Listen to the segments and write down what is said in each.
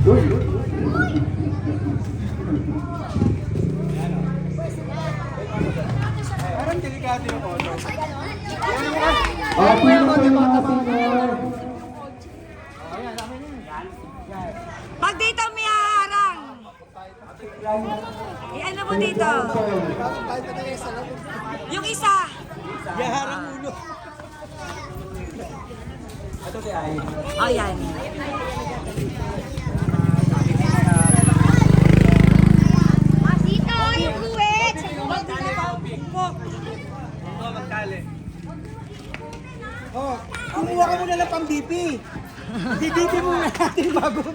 Parang delikado yung photo. Pag dito may haharang. Ano mo dito? Yung isa. Yaharang ulo. Ito si Ay. Oh, yan. Dito, yung kuwet! Magkali. Oh, kumuha ka muna ng pang-BP. BP muna natin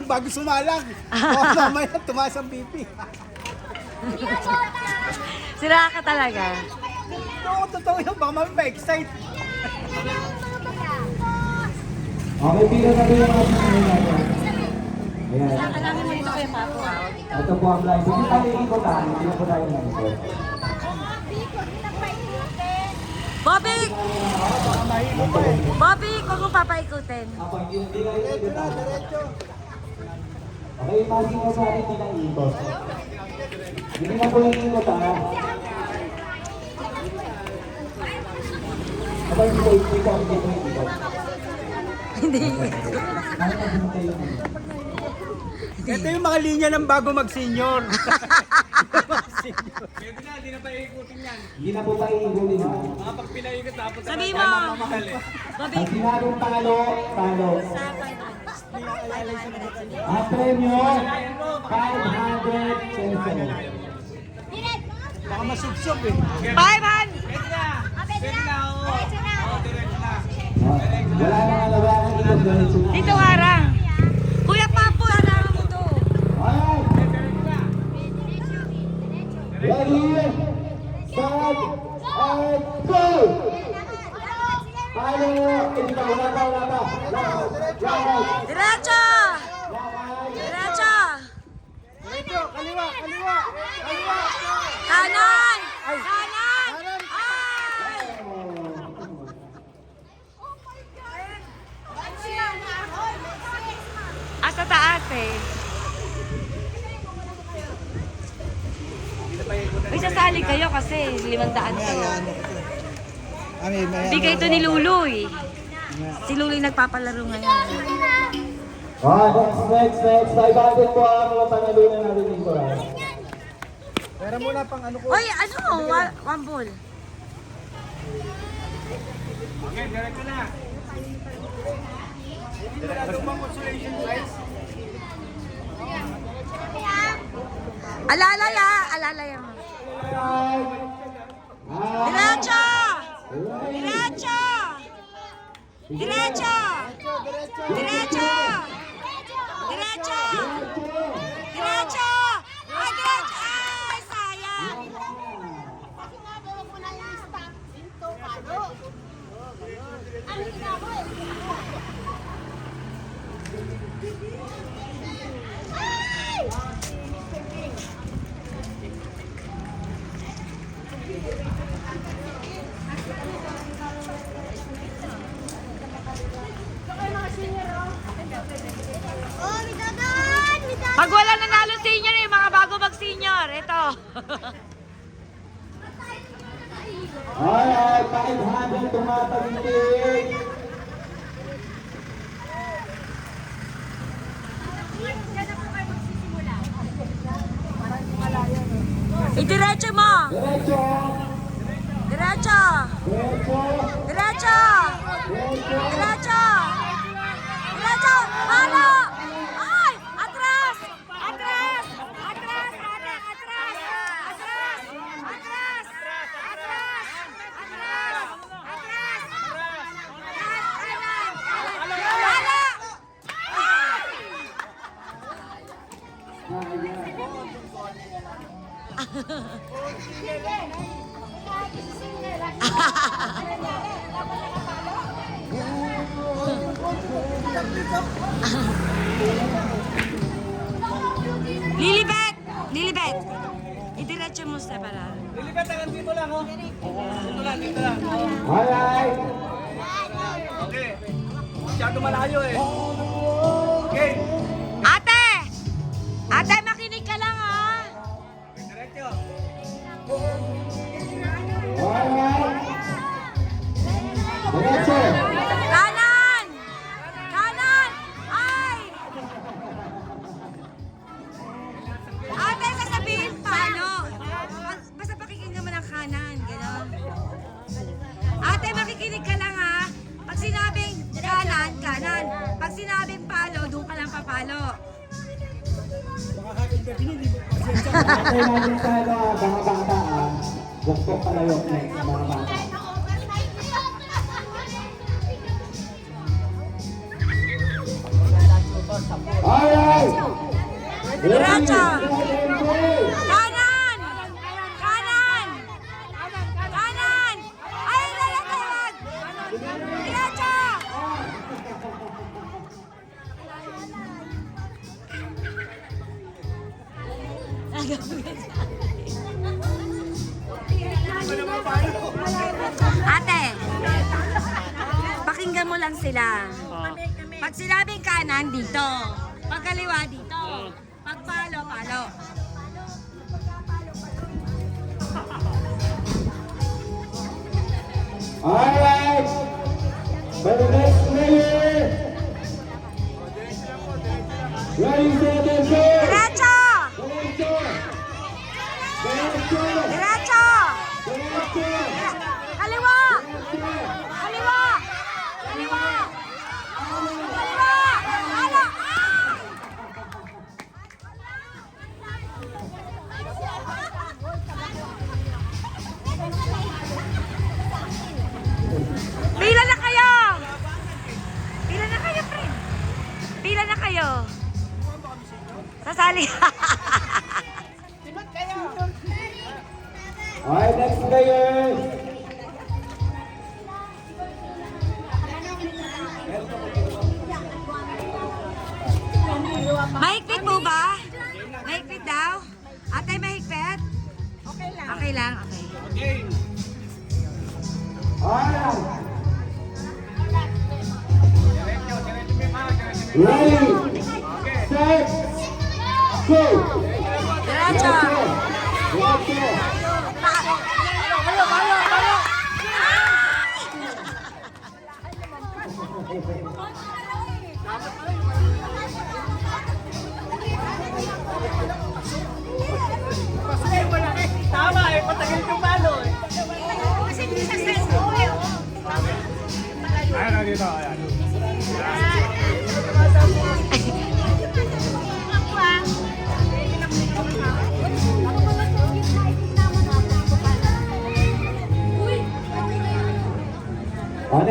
bago sumalang. Oh, mamaya tumaas ang BP. Sira ka talaga. Oo, totoo yun. Baka mamaya pa-excite. Okay, pila na rin yung ating ngayon natin. Ayan. Alamin mo dito kayo, Papo. Ito po ang blind. Hindi tayo ikotan. Hindi po tayo nangikot. Bobby! Bobby, kung mo papaikutin. Ako, hindi kayo ikotan. Okay, imagine mo sa akin, hindi nang ikot. Hindi na po yung ikot, ha? Ako, hindi ko ikot. Hindi ko ikot. Hindi. Ito yung mga linya ng bago mag-senior. Pwede na, hindi na pa iikutin yan. Hindi na po tayo iikutin, ha? Pag pinaikot tapos Sabi mo. mamahali. Bobby. Pag sinabing talo, talo. Ang premyo, 500 pesos. Baka masubsob eh. 500! Pwede na. Pwede na, oo. Oo, diretso na. Wala nang alawakan ito, diretso na. Dito harang. Kuya Papo, harangan mo to. Alright! Ready, set, and go! Paano? Hindi pa, wala pa. Lakad. Diretso! Diretso! Diretso, kaliwa. Kanan! Kanan! Ay! Sa taas eh. Uy, sasali kayo kasi 500 to. Bigay to ni Luloy. Si Luloy nagpapalaro ngayon. Next. 500 po ang mga panalunan natin dito. Pera muna pang ano ko. Uy, ano? One ball. Okay, diretso na. Diretso pang consolation prize. Alalay mo. Diretso! Diretso! Diretso! Diretso! Diretso! Diretso! Ay, diretso! Ay, sayang! Pag wala nanalo senior, yung mga bago mag-senior, ito. Alright, 500 tumatagintig. Idiretso mo! Diretso. Diretso! Diretso! Diretso! Diretso! Halo! Ay! Atras! Atras! Atras! Atras! Atras! Atras! Atras! Atras! Lilibet! Lilibet! Idiretso mo sa pala. Lilipat na dito lang, oh. Dito lang. Alright. Okay. Masyado malayo eh. Okay. Ate! Hindi, binili mo. Pasensya na. Antay natin sa mga bata buktok palayo next sa mga bata. Alright! Diretso! Kanan! Kanan! Kanan! Ay, lalakad! Diretso! Ate, pakinggan mo lang sila. Pag sinabing kanan, dito. Pag kaliwa, dito. Pag palo, palo. Alright! For the next player! Ready, set, and go! Diretso! Diretso! Diretso! Diretso! Diretso! Kaliwa! Kaliwa! Kaliwa! Kaliwa! Palo! Pila na kayo! Pila na kayo, friend! Pila na kayo! Sasali! Alright, next player! Mahigpit po ba? Mahigpit daw? Ate, mahigpit? Okay lang. Okay lang, okay. Alright! Ready, set, go! Diretso! Diretso! Tama eh, patagal yung palo eh. Kasi hindi siya sensitive eh. Ayan, dito, ayan.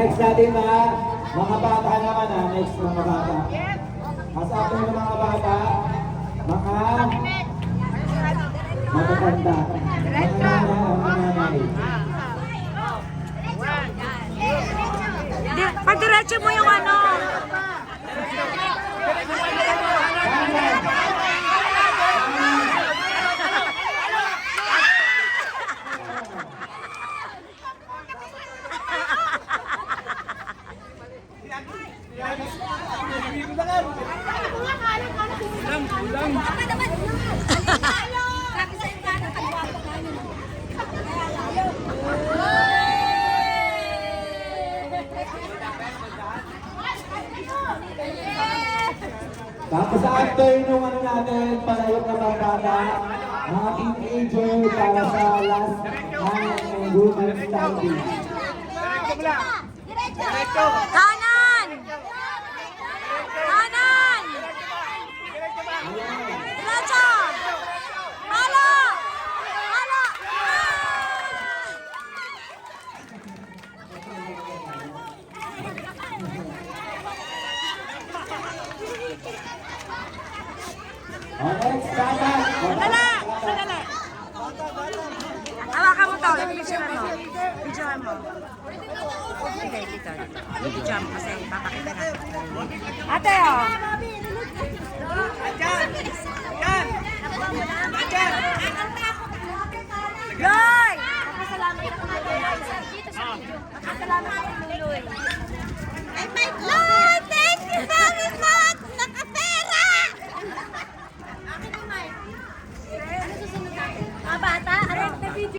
Next natin mga bata naman next mga bata. As after ng mga bata, mga matatanda. Mga nanay. Pag diretso mo yung ano. Tapos after nung ano natin, palayok na mga bata, mga teenager para sa last night and women standing. Kanan! Kanan! Diretso! Palo! Palo! Next bata. Sandali! Sandali! Hawakan mo to. Picturean mo. Picturean mo. Sige, dito. Picturean mo kasi papakita natin. Ate, oh!